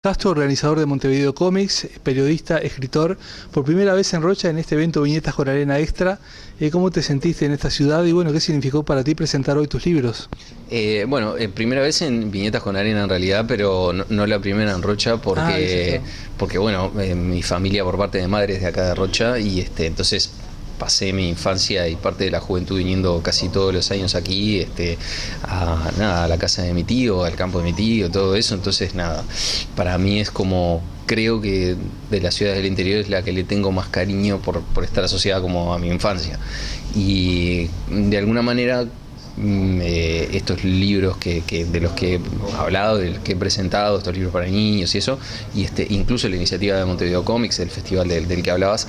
Castro, organizador de Montevideo Comics, periodista, escritor, por primera vez en Rocha en este evento Viñetas con Arena Extra. ¿Cómo te sentiste en esta ciudad y bueno, qué significó para ti presentar hoy tus libros? Primera vez en Viñetas con Arena en realidad, pero no la primera en Rocha Exacto. porque bueno, mi familia por parte de madre es de acá de Rocha y entonces pasé mi infancia y parte de la juventud viniendo casi todos los años aquí, a la casa de mi tío, al campo de mi tío, todo eso. Entonces nada, para mí es como, creo que de las ciudades del interior es la que le tengo más cariño por estar asociada como a mi infancia. Y de alguna manera estos libros de los que he hablado, de los que he presentado, estos libros para niños y eso, y incluso la iniciativa de Montevideo Comics, el festival del que hablabas,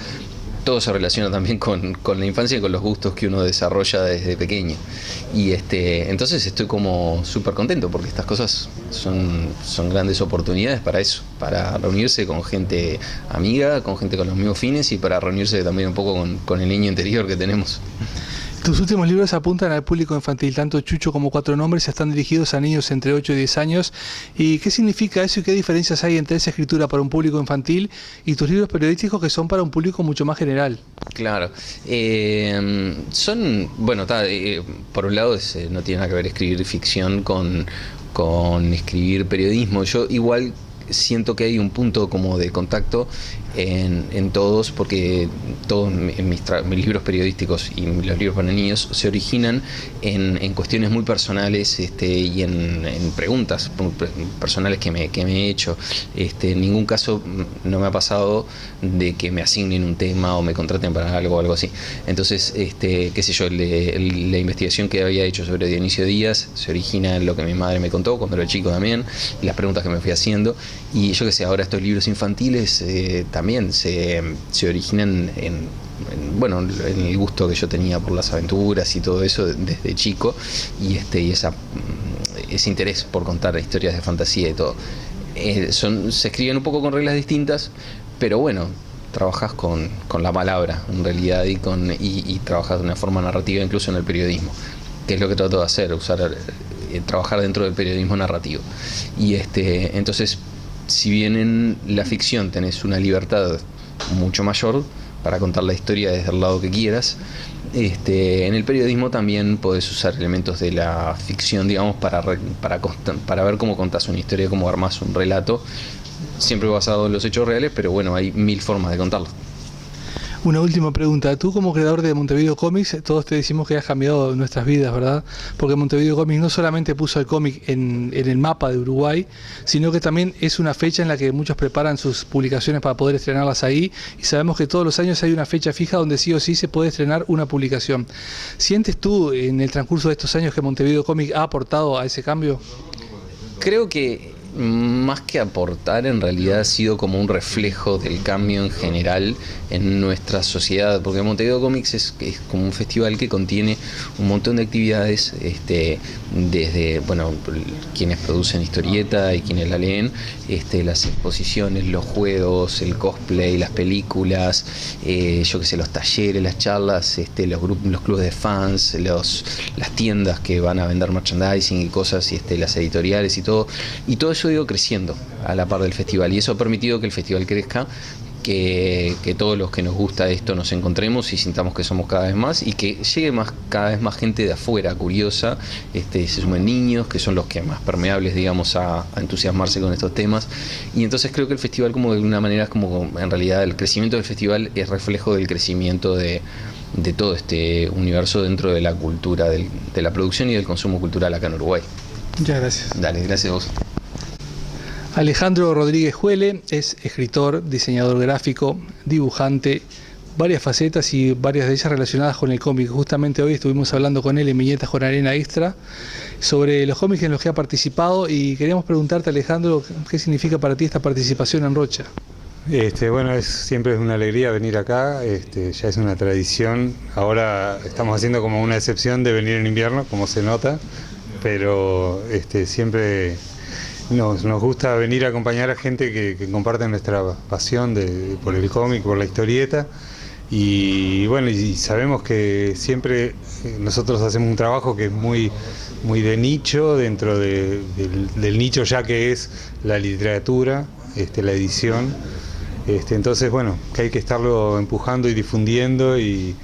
todo se relaciona también con la infancia y con los gustos que uno desarrolla desde pequeño. Y entonces estoy como súper contento porque estas cosas son grandes oportunidades para eso, para reunirse con gente amiga, con gente con los mismos fines y para reunirse también un poco con el niño interior que tenemos. Tus últimos libros apuntan al público infantil, tanto Chucho como Cuatro Nombres están dirigidos a niños entre 8 y 10 años. ¿Y qué significa eso y qué diferencias hay entre esa escritura para un público infantil y tus libros periodísticos que son para un público mucho más general? Claro, por un lado no tiene nada que ver escribir ficción con escribir periodismo. Yo igual siento que hay un punto como de contacto en todos, porque todos mis libros periodísticos y los libros para niños se originan en cuestiones muy personales, y en preguntas personales que me he hecho. En ningún caso no me ha pasado de que me asignen un tema o me contraten para algo o algo así. Entonces, qué sé yo, la investigación que había hecho sobre Dionisio Díaz se origina en lo que mi madre me contó cuando era chico también, y las preguntas que me fui haciendo. Y yo qué sé, ahora estos libros infantiles también se originan en el gusto que yo tenía por las aventuras y todo eso desde chico, y ese interés por contar historias de fantasía y todo. Se escriben un poco con reglas distintas, pero bueno, trabajas con la palabra en realidad y trabajas de una forma narrativa incluso en el periodismo, que es lo que trato de hacer, trabajar dentro del periodismo narrativo. Y entonces, si bien en la ficción tenés una libertad mucho mayor para contar la historia desde el lado que quieras, en el periodismo también podés usar elementos de la ficción, digamos, para ver cómo contás una historia, cómo armás un relato, siempre basado en los hechos reales, pero bueno, hay mil formas de contarlo. Una última pregunta. Tú como creador de Montevideo Comics, todos te decimos que has cambiado nuestras vidas, ¿verdad? Porque Montevideo Comics no solamente puso el cómic en el mapa de Uruguay, sino que también es una fecha en la que muchos preparan sus publicaciones para poder estrenarlas ahí, y sabemos que todos los años hay una fecha fija donde sí o sí se puede estrenar una publicación. ¿Sientes tú en el transcurso de estos años que Montevideo Comics ha aportado a ese cambio? Creo que más que aportar, en realidad ha sido como un reflejo del cambio en general en nuestra sociedad, porque Montevideo Comics es como un festival que contiene un montón de actividades, desde, bueno, quienes producen historieta y quienes la leen, las exposiciones, los juegos, el cosplay, las películas, yo qué sé, los talleres, las charlas, los clubes de fans, las tiendas que van a vender merchandising y cosas, las editoriales y todo eso ha ido creciendo a la par del festival, y eso ha permitido que el festival crezca, que todos los que nos gusta esto nos encontremos y sintamos que somos cada vez más, y que llegue cada vez más gente de afuera curiosa, se sumen niños, que son los que más permeables, digamos, a entusiasmarse con estos temas. Y entonces creo que el festival, como de alguna manera, es como, en realidad el crecimiento del festival es reflejo del crecimiento de todo este universo dentro de la cultura, de la producción y del consumo cultural acá en Uruguay. Muchas gracias. Dale, gracias a vos. Alejandro Rodríguez Juele es escritor, diseñador gráfico, dibujante, varias facetas y varias de ellas relacionadas con el cómic. Justamente hoy estuvimos hablando con él en Viñetas con Arena Extra sobre los cómics en los que ha participado, y queríamos preguntarte, Alejandro, ¿qué significa para ti esta participación en Rocha? Bueno, siempre es una alegría venir acá, ya es una tradición. Ahora estamos haciendo como una excepción de venir en invierno, como se nota, pero siempre nos gusta venir a acompañar a gente que comparte nuestra pasión por el cómic, por la historieta. Y bueno, y sabemos que siempre nosotros hacemos un trabajo que es muy de nicho, dentro del nicho ya que es la literatura. la edición. Entonces, bueno, que hay que estarlo empujando y difundiendo y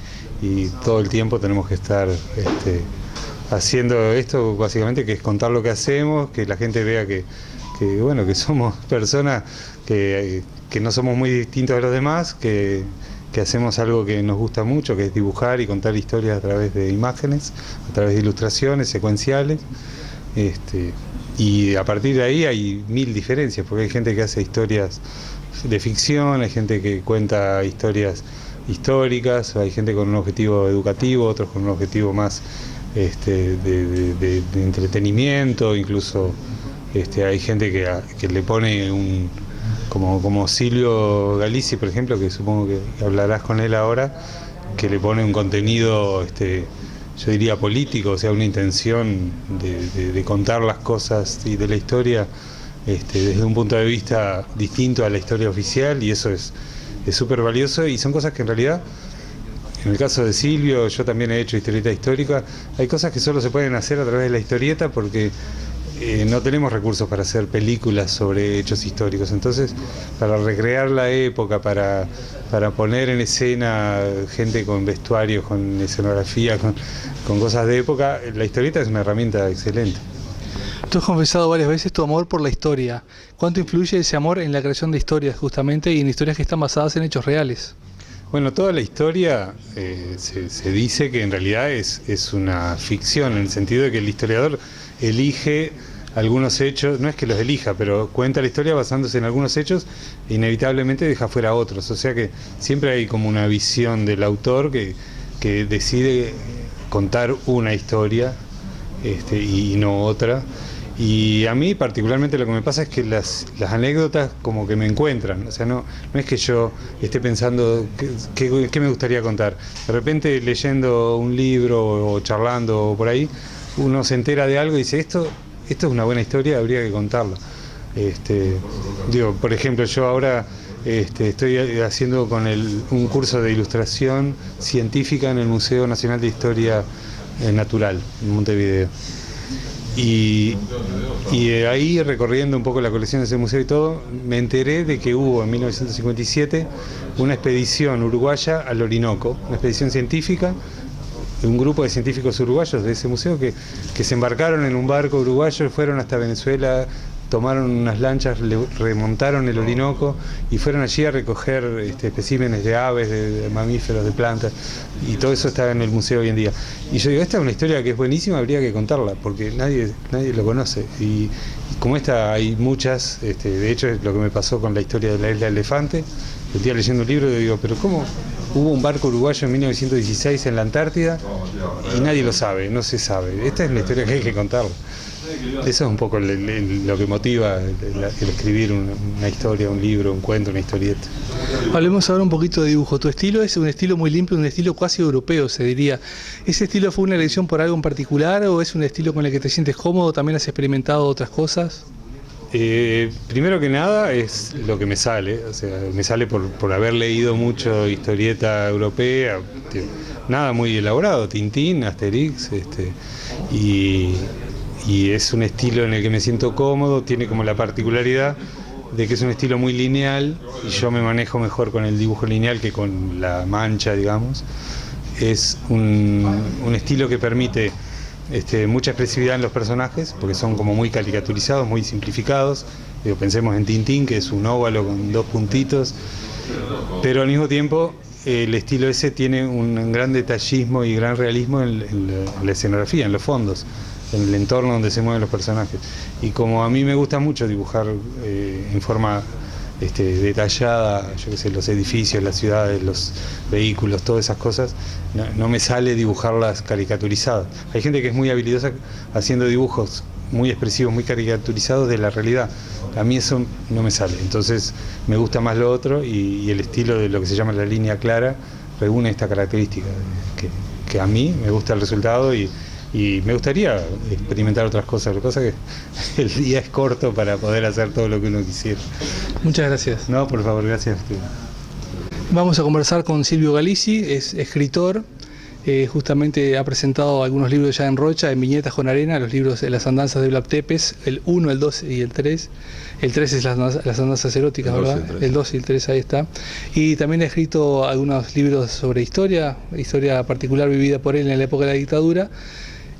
todo el tiempo tenemos que estar haciendo esto, básicamente, que es contar lo que hacemos, que la gente vea que somos personas que no somos muy distintos de los demás, que hacemos algo que nos gusta mucho, que es dibujar y contar historias a través de imágenes, a través de ilustraciones secuenciales. Y a partir de ahí hay mil diferencias, porque hay gente que hace historias de ficción, hay gente que cuenta historias históricas, hay gente con un objetivo educativo, otros con un objetivo más de entretenimiento, incluso hay gente que le pone como Silvio Galizzi, por ejemplo, que supongo que hablarás con él ahora, que le pone un contenido, yo diría político, o sea, una intención de contar las cosas y de la historia desde un punto de vista distinto a la historia oficial, y eso es súper valioso, y son cosas que en realidad, en el caso de Silvio, yo también he hecho historieta histórica, hay cosas que solo se pueden hacer a través de la historieta porque no tenemos recursos para hacer películas sobre hechos históricos. Entonces, para recrear la época, para poner en escena gente con vestuarios, con escenografía, con cosas de época, la historieta es una herramienta excelente. Tú has confesado varias veces tu amor por la historia. ¿Cuánto influye ese amor en la creación de historias, justamente, y en historias que están basadas en hechos reales? Bueno, toda la historia se dice que en realidad es una ficción, en el sentido de que el historiador elige algunos hechos, no es que los elija, pero cuenta la historia basándose en algunos hechos e inevitablemente deja fuera otros. O sea que siempre hay como una visión del autor que decide contar una historia y no otra. Y a mí particularmente lo que me pasa es que las anécdotas como que me encuentran, o sea, no es que yo esté pensando qué me gustaría contar. De repente leyendo un libro o charlando por ahí, uno se entera de algo y dice, esto es una buena historia, habría que contarlo. Por ejemplo, yo ahora estoy haciendo un curso de ilustración científica en el Museo Nacional de Historia Natural, en Montevideo. Y ahí, recorriendo un poco la colección de ese museo y todo, me enteré de que hubo en 1957 una expedición uruguaya al Orinoco, una expedición científica, un grupo de científicos uruguayos de ese museo que se embarcaron en un barco uruguayo, fueron hasta Venezuela, tomaron unas lanchas, remontaron el Orinoco y fueron allí a recoger especímenes de aves, de mamíferos, de plantas, y todo eso está en el museo hoy en día. Y yo digo, esta es una historia que es buenísima, habría que contarla, porque nadie lo conoce. Y como esta hay muchas, de hecho es lo que me pasó con la historia de la isla Elefante. El día leyendo un libro y digo, pero ¿cómo hubo un barco uruguayo en 1916 en la Antártida y nadie lo sabe, no se sabe? Esta es la historia que hay que contarla. Eso es un poco lo que motiva el escribir una historia, un libro, un cuento, una historieta. Hablemos ahora un poquito de dibujo. Tu estilo es un estilo muy limpio, un estilo casi europeo, se diría. ¿Ese estilo fue una elección por algo en particular o es un estilo con el que te sientes cómodo? ¿También has experimentado otras cosas? Primero que nada es lo que me sale, o sea, me sale por haber leído mucho historieta europea, nada muy elaborado, Tintín, Asterix, y es un estilo en el que me siento cómodo, tiene como la particularidad de que es un estilo muy lineal y yo me manejo mejor con el dibujo lineal que con la mancha, digamos. Es un estilo que permite mucha expresividad en los personajes, porque son como muy caricaturizados, muy simplificados. Pensemos en Tintín, que es un óvalo con dos puntitos, pero al mismo tiempo el estilo ese tiene un gran detallismo y gran realismo en la escenografía, en los fondos, en el entorno donde se mueven los personajes. Y como a mí me gusta mucho dibujar en forma detallada, yo qué sé, los edificios, las ciudades, los vehículos, todas esas cosas, no me sale dibujarlas caricaturizadas. Hay gente que es muy habilidosa haciendo dibujos muy expresivos, muy caricaturizados de la realidad. A mí eso no me sale, entonces me gusta más lo otro y el estilo de lo que se llama la línea clara reúne esta característica, que a mí me gusta el resultado y me gustaría experimentar otras cosas. Lo que pasa es que el día es corto para poder hacer todo lo que uno quisiera. Muchas gracias. No, por favor, gracias a usted. Vamos a conversar con Silvio Galizzi, es escritor, Justamente ha presentado algunos libros ya en Rocha, en Viñetas con Arena, los libros de las andanzas de Vlad Tepes, el 1, el 2 y el 3. El 3 es las andanzas eróticas, ¿verdad? El 2 y el 3, ahí está. Y también ha escrito algunos libros sobre historia particular vivida por él en la época de la dictadura.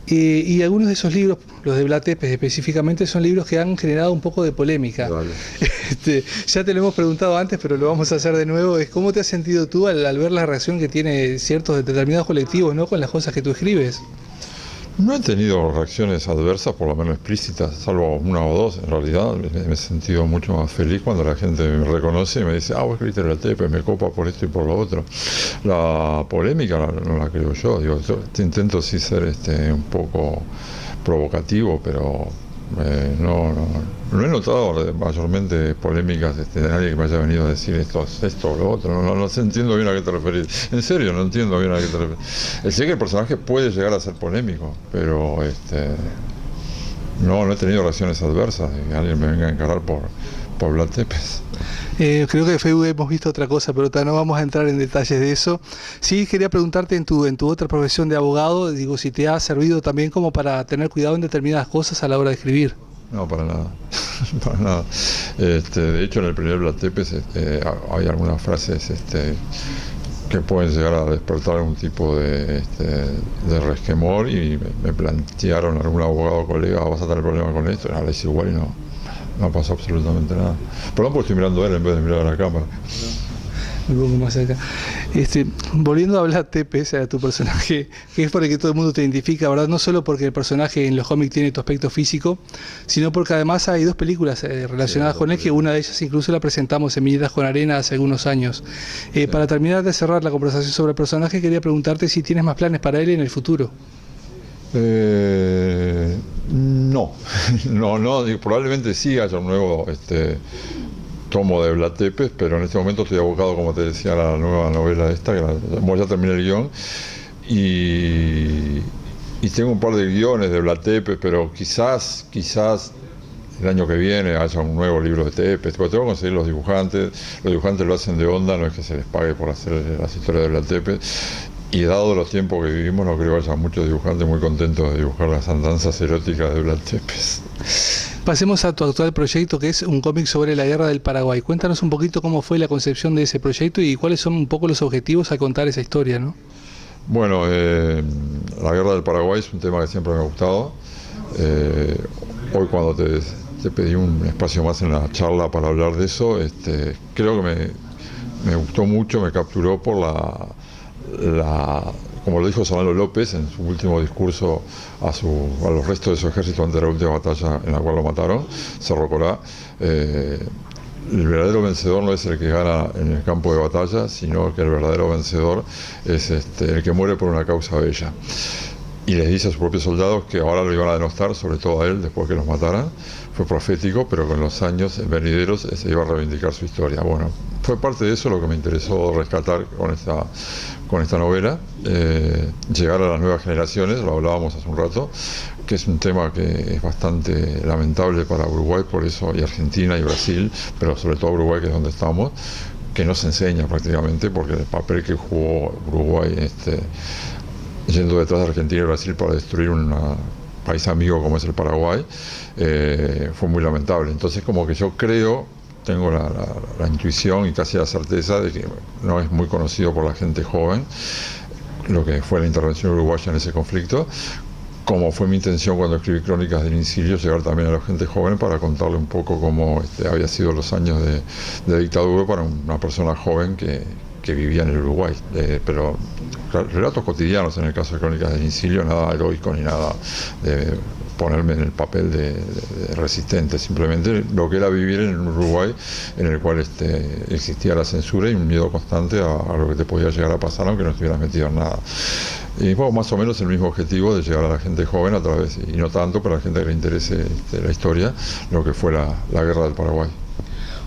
Y algunos de esos libros, los de Vlad Tepes específicamente, son libros que han generado un poco de polémica. Vale. Ya te lo hemos preguntado antes, pero lo vamos a hacer de nuevo. ¿Cómo te has sentido tú al ver la reacción que tiene ciertos determinados colectivos, ¿no?, con las cosas que tú escribes? No he tenido reacciones adversas, por lo menos explícitas, salvo una o dos. En realidad me he sentido mucho más feliz cuando la gente me reconoce y me dice, vos escribiste Vlad Tepes, me copa por esto y por lo otro. La polémica no la creo yo. Yo intento sí ser un poco provocativo, pero no he notado mayormente polémicas de nadie que me haya venido a decir esto o lo otro. No entiendo bien a qué te referís. En serio, no entiendo bien a qué te referís. Sé que el personaje puede llegar a ser polémico, pero no he tenido reacciones adversas de que alguien me venga a encarar por Vlad Tepes. Creo que de Facebook hemos visto otra cosa, pero no vamos a entrar en detalles de eso. Sí, quería preguntarte en tu otra profesión de abogado, digo, si te ha servido también como para tener cuidado en determinadas cosas a la hora de escribir. No, para nada. Para nada. De hecho, en el primer Vlad Tepes hay algunas frases que pueden llegar a despertar algún tipo de resquemor, y me plantearon algún abogado colega, vas a tener problema con esto, y es igual y no pasó absolutamente nada. Perdón porque estoy mirando a él en vez de mirar a la cámara. Un poco más acá. Volviendo a Vlad Tepes, a tu personaje, que es por el que todo el mundo te identifica, ¿verdad? No solo porque el personaje en los cómics tiene tu aspecto físico, sino porque además hay dos películas relacionadas con él, que una de ellas incluso la presentamos en Viñetas con Arena hace algunos años. Para terminar de cerrar la conversación sobre el personaje, quería preguntarte si tienes más planes para él en el futuro. No, probablemente sí haya un nuevo tomo de Vlad Tepes, pero en este momento estoy abocado, como te decía, a la nueva novela esta, ya terminé el guión, y tengo un par de guiones de Vlad Tepes, pero quizás el año que viene haya un nuevo libro de Tepes, porque tengo que conseguir los dibujantes lo hacen de onda, no es que se les pague por hacer las historias de Vlad Tepes. Y dado los tiempos que vivimos, no creo que haya muchos dibujantes muy contentos de dibujar las andanzas eróticas de Vlad Tepes. Pasemos a tu actual proyecto, que es un cómic sobre la guerra del Paraguay. Cuéntanos un poquito cómo fue la concepción de ese proyecto y cuáles son un poco los objetivos al contar esa historia, ¿no? Bueno, la guerra del Paraguay es un tema que siempre me ha gustado. Hoy, cuando te pedí un espacio más en la charla para hablar de eso, creo que me gustó mucho, me capturó por como lo dijo Solano López en su último discurso a los restos de su ejército ante la última batalla en la cual lo mataron, Cerro Corá. El verdadero vencedor no es el que gana en el campo de batalla, sino que el verdadero vencedor es el que muere por una causa bella. Y les dice a sus propios soldados que ahora lo iban a denostar, sobre todo a él, después que los mataran. Fue profético, pero con los años venideros se iba a reivindicar su historia. Bueno, fue parte de eso lo que me interesó rescatar con esta novela, llegar a las nuevas generaciones, lo hablábamos hace un rato, que es un tema que es bastante lamentable para Uruguay, por eso, y Argentina y Brasil, pero sobre todo Uruguay, que es donde estamos, que no se enseña prácticamente, porque el papel que jugó Uruguay yendo detrás de Argentina y Brasil para destruir un país amigo como es el Paraguay, fue muy lamentable. Entonces, como que yo tengo la intuición y casi la certeza de que no es muy conocido por la gente joven lo que fue la intervención uruguaya en ese conflicto, como fue mi intención cuando escribí Crónicas del Incilio, llegar también a la gente joven para contarle un poco cómo había sido los años de dictadura para una persona joven que vivía en el Uruguay, pero relatos cotidianos en el caso de Crónicas del Incilio, nada heroico ni nada de ponerme en el papel de resistente, simplemente lo que era vivir en un Uruguay en el cual existía la censura y un miedo constante a lo que te podía llegar a pasar aunque no estuvieras metido en nada. Y bueno, más o menos el mismo objetivo de llegar a la gente joven a través, y no tanto para la gente que le interese la historia, lo que fue la guerra del Paraguay.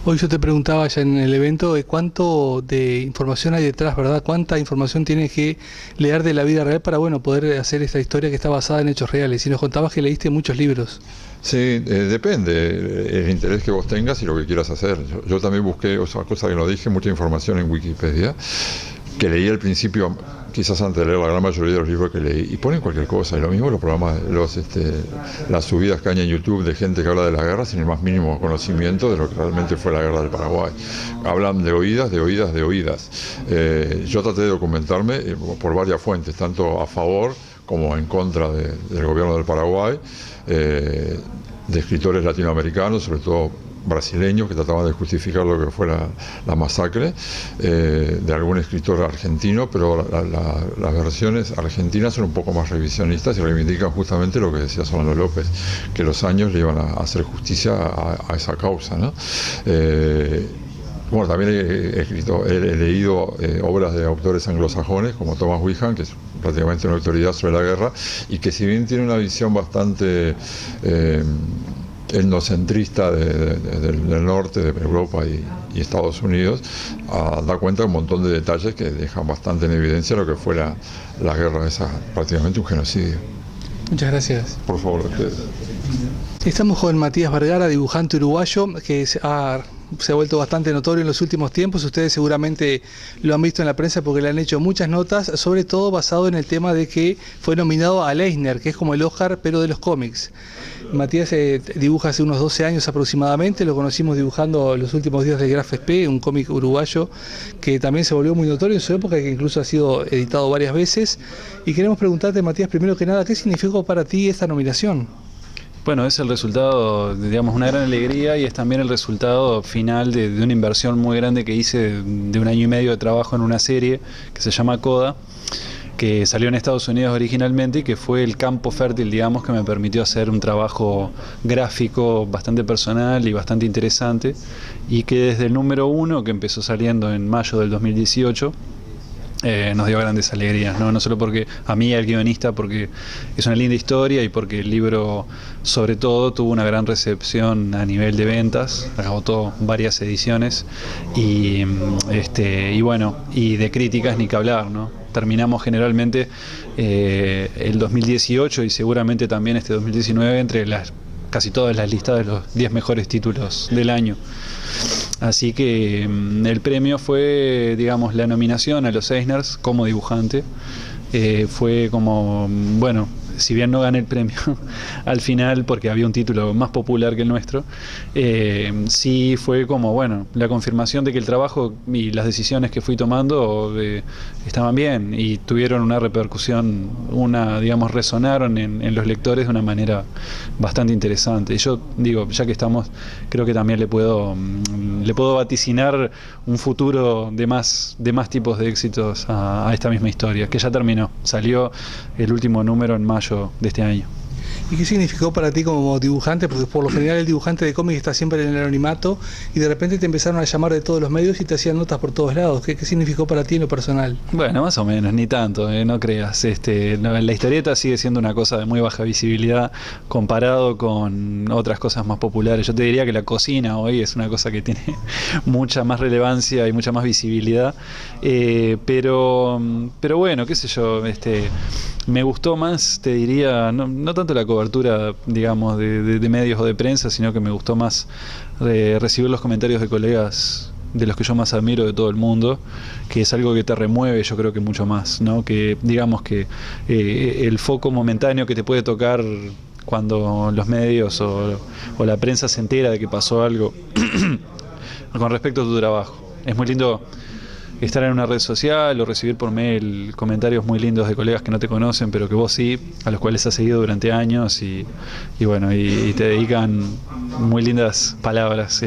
Hoy yo te preguntaba ya en el evento cuánto de información hay detrás, ¿verdad? ¿Cuánta información tienes que leer de la vida real para poder hacer esta historia que está basada en hechos reales? Y nos contabas que leíste muchos libros. Sí, depende el interés que vos tengas y lo que quieras hacer. Yo también busqué, cosa que no dije, mucha información en Wikipedia, que leí al principio, quizás antes de leer la gran mayoría de los libros que leí, y ponen cualquier cosa, y lo mismo los programas, las subidas que hay en YouTube de gente que habla de la guerra sin el más mínimo conocimiento de lo que realmente fue la guerra del Paraguay. Hablan de oídas. Yo traté de documentarme por varias fuentes, tanto a favor como en contra del gobierno del Paraguay, de escritores latinoamericanos, sobre todo brasileños, que trataban de justificar lo que fue la masacre, de algún escritor argentino, pero las versiones argentinas son un poco más revisionistas y reivindican justamente lo que decía Solano López, que los años le iban a hacer justicia a esa causa, ¿no? Bueno, también he leído obras de autores anglosajones como Thomas Wickham, que es prácticamente una autoridad sobre la guerra, y que si bien tiene una visión bastante etnocentrista del norte, de Europa y Estados Unidos, da cuenta de un montón de detalles que dejan bastante en evidencia lo que fue la guerra esa, prácticamente un genocidio. Muchas gracias. Por favor, ustedes. Estamos con Matías Vergara, dibujante uruguayo, que se ha vuelto bastante notorio en los últimos tiempos. Ustedes seguramente lo han visto en la prensa porque le han hecho muchas notas, sobre todo basado en el tema de que fue nominado al Eisner, que es como el Oscar, pero de los cómics. Matías dibuja hace unos 12 años aproximadamente, lo conocimos dibujando los últimos días del Graf Spee, un cómic uruguayo que también se volvió muy notorio en su época, que incluso ha sido editado varias veces. Y queremos preguntarte, Matías, primero que nada, ¿qué significó para ti esta nominación? Bueno, es el resultado, digamos, una gran alegría, y es también el resultado final de una inversión muy grande que hice de 1 año y medio de trabajo en una serie que se llama Coda, que salió en Estados Unidos originalmente y que fue el campo fértil, digamos, que me permitió hacer un trabajo gráfico bastante personal y bastante interesante, y que desde el número 1, que empezó saliendo en mayo del 2018, nos dio grandes alegrías, ¿no? No solo porque a mí, al guionista, porque es una linda historia y porque el libro, sobre todo, tuvo una gran recepción a nivel de ventas, agotó varias ediciones y bueno, y de críticas ni que hablar, ¿no? Terminamos generalmente el 2018 y seguramente también este 2019 entre casi todas las listas de los 10 mejores títulos del año. Así que el premio fue, digamos, la nominación a los Eisners como dibujante. Fue como, bueno, si bien no gané el premio al final porque había un título más popular que el nuestro, sí fue como, bueno, la confirmación de que el trabajo y las decisiones que fui tomando estaban bien y tuvieron una repercusión, digamos, resonaron en los lectores de una manera bastante interesante. Y yo digo, ya que estamos, creo que también le puedo vaticinar un futuro de más tipos de éxitos a esta misma historia, que ya terminó. Salió el último número en mayo de este año. ¿Y qué significó para ti como dibujante? Porque por lo general el dibujante de cómics está siempre en el anonimato y de repente te empezaron a llamar de todos los medios y te hacían notas por todos lados. ¿Qué significó para ti en lo personal? Bueno, más o menos, ni tanto, no creas. La historieta sigue siendo una cosa de muy baja visibilidad comparado con otras cosas más populares. Yo te diría que la cocina hoy es una cosa que tiene mucha más relevancia y mucha más visibilidad. Pero bueno, qué sé yo, me gustó más, te diría, no tanto la cobertura, digamos, de medios o de prensa, sino que me gustó más recibir los comentarios de colegas de los que yo más admiro de todo el mundo, que es algo que te remueve, yo creo que mucho más, ¿no? Que digamos que el foco momentáneo que te puede tocar cuando los medios o la prensa se entera de que pasó algo con respecto a tu trabajo. Es muy lindo estar en una red social o recibir por mail comentarios muy lindos de colegas que no te conocen, pero que vos sí, a los cuales has seguido durante años y bueno, y te dedican muy lindas palabras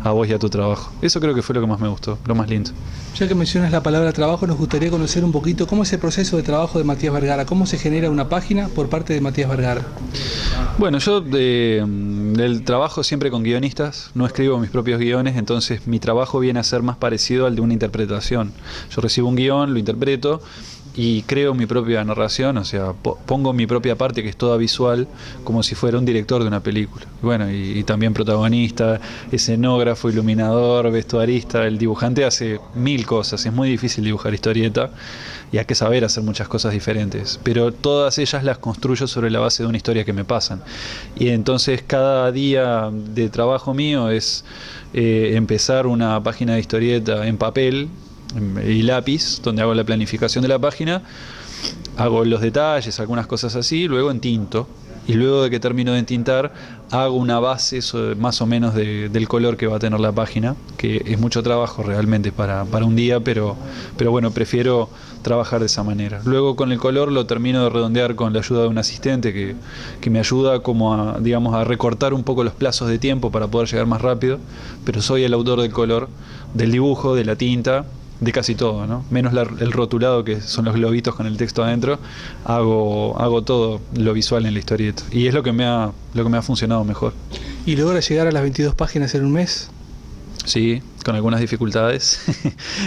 a vos y a tu trabajo. Eso creo que fue lo que más me gustó, lo más lindo. Ya que mencionas la palabra trabajo, nos gustaría conocer un poquito cómo es el proceso de trabajo de Matías Vergara, cómo se genera una página por parte de Matías Vergara. Bueno, yo del trabajo siempre con guionistas, no escribo mis propios guiones, entonces mi trabajo viene a ser más parecido al de una interpretación. Yo recibo un guión, lo interpreto y creo mi propia narración, o sea, pongo mi propia parte que es toda visual, como si fuera un director de una película. Bueno, y también protagonista, escenógrafo, iluminador, vestuarista. El dibujante hace 1000 cosas, es muy difícil dibujar historieta y hay que saber hacer muchas cosas diferentes, pero todas ellas las construyo sobre la base de una historia que me pasan. Y entonces cada día de trabajo mío es empezar una página de historieta en papel, y lápiz, donde hago la planificación de la página, hago los detalles, algunas cosas así, luego entinto. Y luego de que termino de entintar, hago una base más o menos del color que va a tener la página, que es mucho trabajo realmente para un día, pero bueno, prefiero trabajar de esa manera. Luego con el color lo termino de redondear con la ayuda de un asistente que me ayuda como a, digamos, a recortar un poco los plazos de tiempo para poder llegar más rápido, pero soy el autor del color, del dibujo, de la tinta, de casi todo, ¿no? Menos el rotulado, que son los globitos con el texto adentro. Hago todo lo visual en la historieta y es lo que me ha funcionado mejor. ¿Y logra llegar a las 22 páginas en un mes? Sí, con algunas dificultades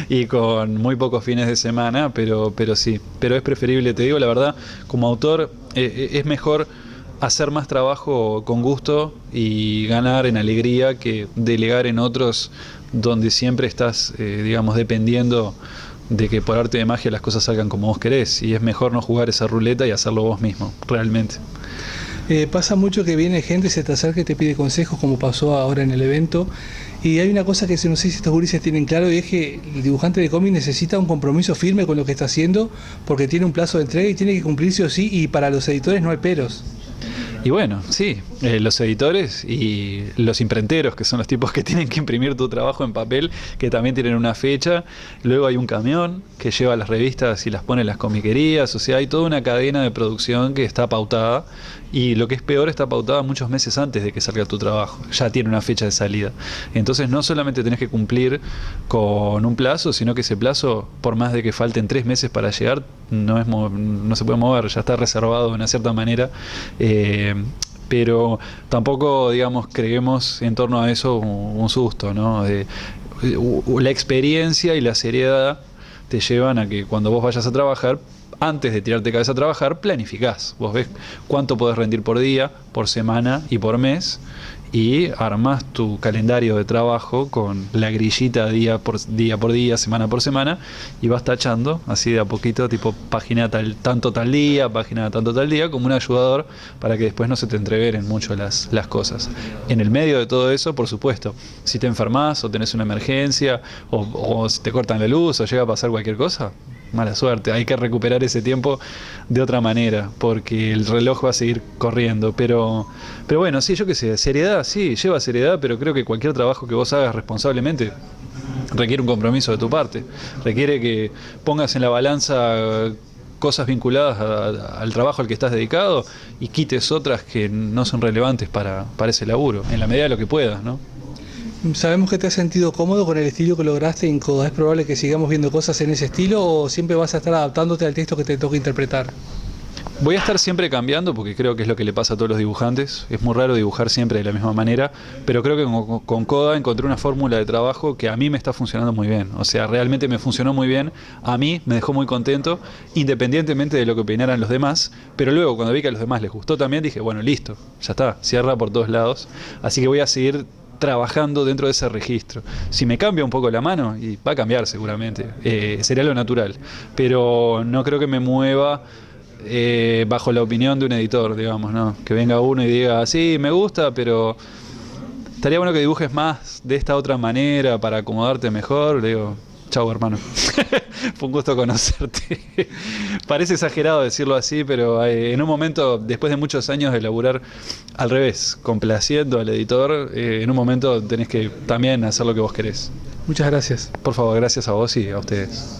y con muy pocos fines de semana, pero sí. Pero es preferible, te digo la verdad, como autor es mejor hacer más trabajo con gusto y ganar en alegría que delegar en otros, donde siempre estás, digamos, dependiendo de que por arte de magia las cosas salgan como vos querés, y es mejor no jugar esa ruleta y hacerlo vos mismo, realmente. Pasa mucho que viene gente, se te acerca y te pide consejos, como pasó ahora en el evento, y hay una cosa que no sé si estos gurises tienen claro, y es que el dibujante de cómic necesita un compromiso firme con lo que está haciendo, porque tiene un plazo de entrega y tiene que cumplir sí o sí, y para los editores no hay peros. Y bueno, sí, los editores y los imprenteros, que son los tipos que tienen que imprimir tu trabajo en papel, que también tienen una fecha. Luego hay un camión que lleva las revistas y las pone en las comiquerías. O sea, hay toda una cadena de producción que está pautada, y lo que es peor, está pautada muchos meses antes de que salga tu trabajo. Ya tiene una fecha de salida. Entonces no solamente tenés que cumplir con un plazo, sino que ese plazo, por más de que falten 3 meses para llegar, no se puede mover, ya está reservado de una cierta manera. Pero tampoco, digamos, creemos en torno a eso un susto, ¿no? La experiencia y la seriedad te llevan a que cuando vos vayas a trabajar, antes de tirarte cabeza a trabajar, planificás. Vos ves cuánto podés rendir por día, por semana y por mes, y armás tu calendario de trabajo con la grillita día por día, semana por semana, y vas tachando así de a poquito, tipo página tanto tal día, página tanto tal día, como un ayudador para que después no se te entreveren mucho las cosas. En el medio de todo eso, por supuesto, si te enfermas o tenés una emergencia o si te cortan la luz o llega a pasar cualquier cosa, mala suerte, hay que recuperar ese tiempo de otra manera, porque el reloj va a seguir corriendo. Pero bueno, sí, yo qué sé, seriedad, sí, lleva seriedad, pero creo que cualquier trabajo que vos hagas responsablemente requiere un compromiso de tu parte, requiere que pongas en la balanza cosas vinculadas al trabajo al que estás dedicado y quites otras que no son relevantes para ese laburo, en la medida de lo que puedas, ¿no? Sabemos que te has sentido cómodo con el estilo que lograste en Coda. ¿Es probable que sigamos viendo cosas en ese estilo o siempre vas a estar adaptándote al texto que te toca interpretar? Voy a estar siempre cambiando, porque creo que es lo que le pasa a todos los dibujantes. Es muy raro dibujar siempre de la misma manera, pero creo que con Coda encontré una fórmula de trabajo que a mí me está funcionando muy bien. O sea, realmente me funcionó muy bien, a mí me dejó muy contento, independientemente de lo que opinaran los demás. Pero luego, cuando vi que a los demás les gustó también, dije, bueno, listo, ya está, cierra por todos lados. Así que voy a seguir trabajando dentro de ese registro. Si me cambia un poco la mano, y va a cambiar seguramente, sería lo natural, pero no creo que me mueva bajo la opinión de un editor, digamos, ¿no? Que venga uno y diga, sí, me gusta, pero estaría bueno que dibujes más de esta otra manera para acomodarte mejor. Le digo, chau, hermano. Fue un gusto conocerte. Parece exagerado decirlo así, pero en un momento, después de muchos años de laburar al revés, complaciendo al editor, en un momento tenés que también hacer lo que vos querés. Muchas gracias. Por favor, gracias a vos y a ustedes.